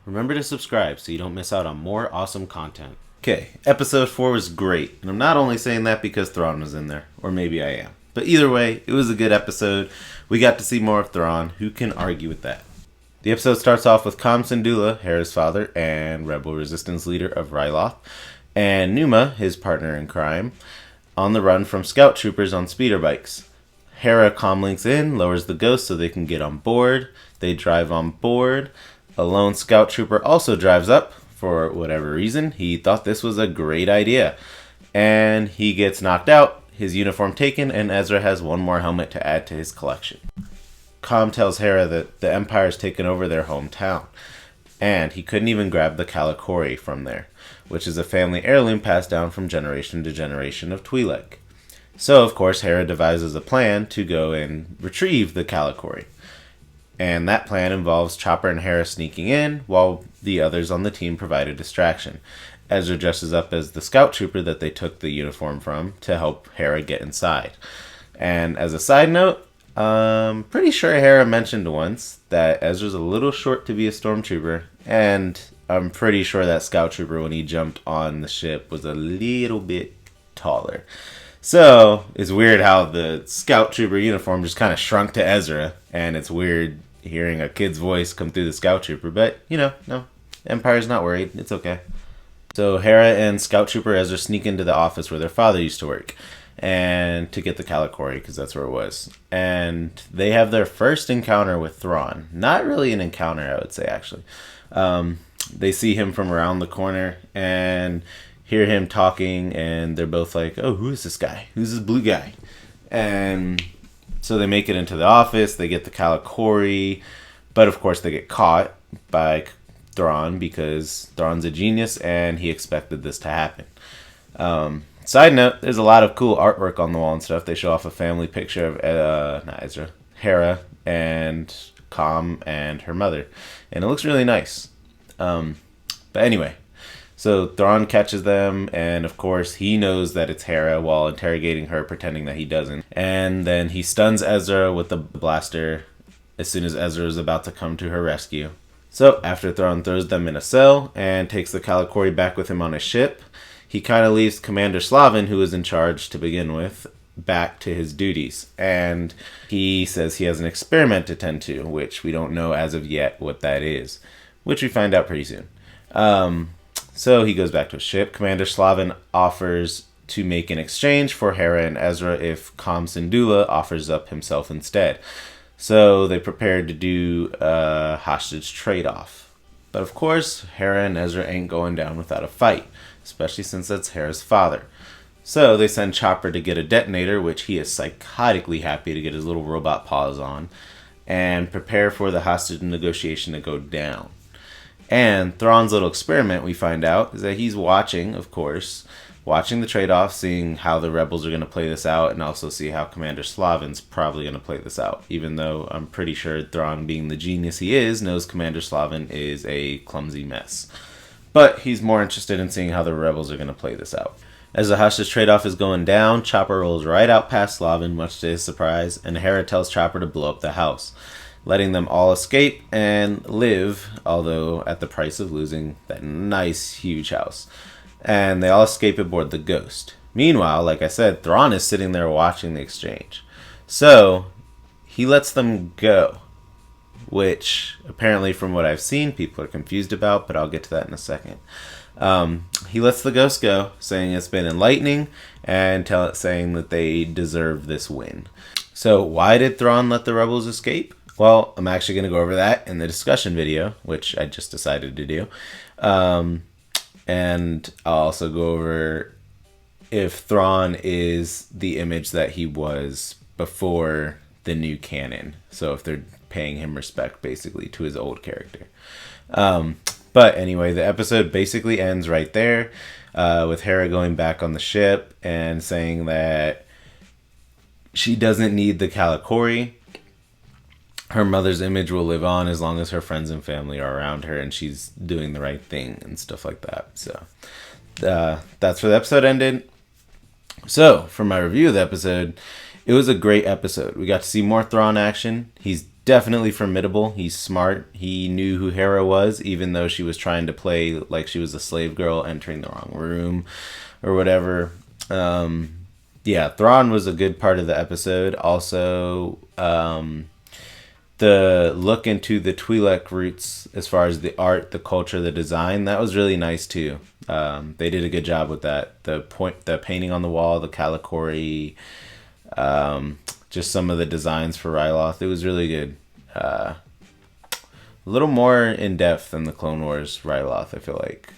remember to subscribe so you don't miss out on more awesome content. Okay, episode 4 was great, and I'm not only saying that because Thrawn was in there, or maybe I am. But either way, it was a good episode. We got to see more of Thrawn. Who can argue with that? The episode starts off with Kam Syndulla, Hera's father and rebel resistance leader of Ryloth, and Numa, his partner in crime, on the run from scout troopers on speeder bikes. Hera comlinks in, lowers the ghost so they can get on board. They drive on board. A lone scout trooper also drives up. For whatever reason, he thought this was a great idea. And he gets knocked out, his uniform taken, and Ezra has one more helmet to add to his collection. Kam tells Hera that the Empire's taken over their hometown, and he couldn't even grab the Kalikori from there, which is a family heirloom passed down from generation to generation of Twi'lek. So, of course, Hera devises a plan to go and retrieve the Kalikori. And that plan involves Chopper and Hera sneaking in, while the others on the team provide a distraction. Ezra dresses up as the scout trooper that they took the uniform from to help Hera get inside. And as a side note, I'm pretty sure Hera mentioned once that Ezra's a little short to be a stormtrooper, and I'm pretty sure that scout trooper, when he jumped on the ship, was a little bit taller. So, it's weird how the scout trooper uniform just kind of shrunk to Ezra, and it's weird hearing a kid's voice come through the scout trooper, but, no, Empire's not worried, it's okay. So, Hera and scout trooper Ezra sneak into the office where their father used to work, and to get the Kalikori, because that's where it was. And they have their first encounter with Thrawn. Not really an encounter, I would say, actually. They see him from around the corner, and hear him talking, and they're both like, oh, who is this guy? Who's this blue guy? And so they make it into the office, they get the Kalikori, but of course they get caught by Thrawn, because Thrawn's a genius, and he expected this to happen. Side note, there's a lot of cool artwork on the wall and stuff. They show off a family picture of Hera, and Kam, and her mother. And it looks really nice. But anyway, so Thrawn catches them, and of course he knows that it's Hera while interrogating her, pretending that he doesn't. And then he stuns Ezra with the blaster as soon as Ezra is about to come to her rescue. So after Thrawn throws them in a cell and takes the Kalikori back with him on his ship, he kind of leaves Commander Slavin, who was in charge to begin with, back to his duties. And he says he has an experiment to tend to, which we don't know as of yet what that is, which we find out pretty soon. So he goes back to his ship. Commander Slavin offers to make an exchange for Hera and Ezra if Kam Syndulla offers up himself instead. So they prepared to do a hostage trade-off. But of course, Hera and Ezra ain't going down without a fight, especially since that's Hera's father. So they send Chopper to get a detonator, which he is psychotically happy to get his little robot paws on, and prepare for the hostage negotiation to go down. And Thrawn's little experiment, we find out, is that he's watching the trade-off, seeing how the rebels are going to play this out, and also see how Commander Slavin's probably going to play this out, even though I'm pretty sure Thrawn, being the genius he is, knows Commander Slavin is a clumsy mess. But he's more interested in seeing how the rebels are going to play this out. As the hostage trade-off is going down, Chopper rolls right out past Slavin, much to his surprise, and Hera tells Chopper to blow up the house, letting them all escape and live, although at the price of losing that nice, huge house. And they all escape aboard the Ghost. Meanwhile, like I said, Thrawn is sitting there watching the exchange. So, he lets them go, which apparently from what I've seen, people are confused about, but I'll get to that in a second. He lets the Ghost go, saying it's been enlightening, and saying that they deserve this win. So, why did Thrawn let the rebels escape? Well, I'm actually going to go over that in the discussion video, which I just decided to do. And I'll also go over if Thrawn is the image that he was before the new canon. So if they're paying him respect, basically, to his old character. But anyway, the episode basically ends right there, with Hera going back on the ship and saying that she doesn't need the Kalikori. Her mother's image will live on as long as her friends and family are around her, and she's doing the right thing and stuff like that. So that's where the episode ended. So for my review of the episode, it was a great episode. We got to see more Thrawn action. He's definitely formidable. He's smart. He knew who Hera was, even though she was trying to play like she was a slave girl entering the wrong room or whatever. Yeah, Thrawn was a good part of the episode. Also, the look into the Twi'lek roots as far as the art, the culture, the design, that was really nice too. They did a good job with that. The painting on the wall, the Kalikori, just some of the designs for Ryloth, it was really good. A little more in depth than the Clone Wars Ryloth, I feel like.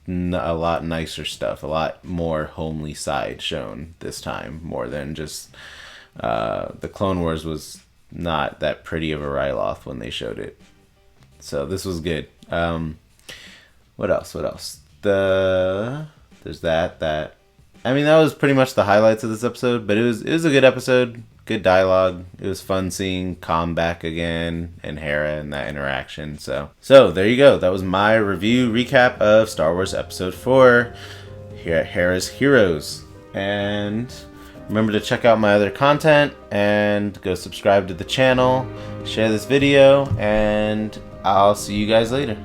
A lot nicer stuff, a lot more homely side shown this time, more than just the Clone Wars was not that pretty of a Ryloth when they showed it. So this was good. What else? There's that. I mean, that was pretty much the highlights of this episode, but it was a good episode. Good dialogue. It was fun seeing Calm back again and Hera and that interaction. So there you go. That was my review recap of Star Wars Episode 4 here at Heras Heroes. And remember to check out my other content and go subscribe to the channel, share this video, and I'll see you guys later.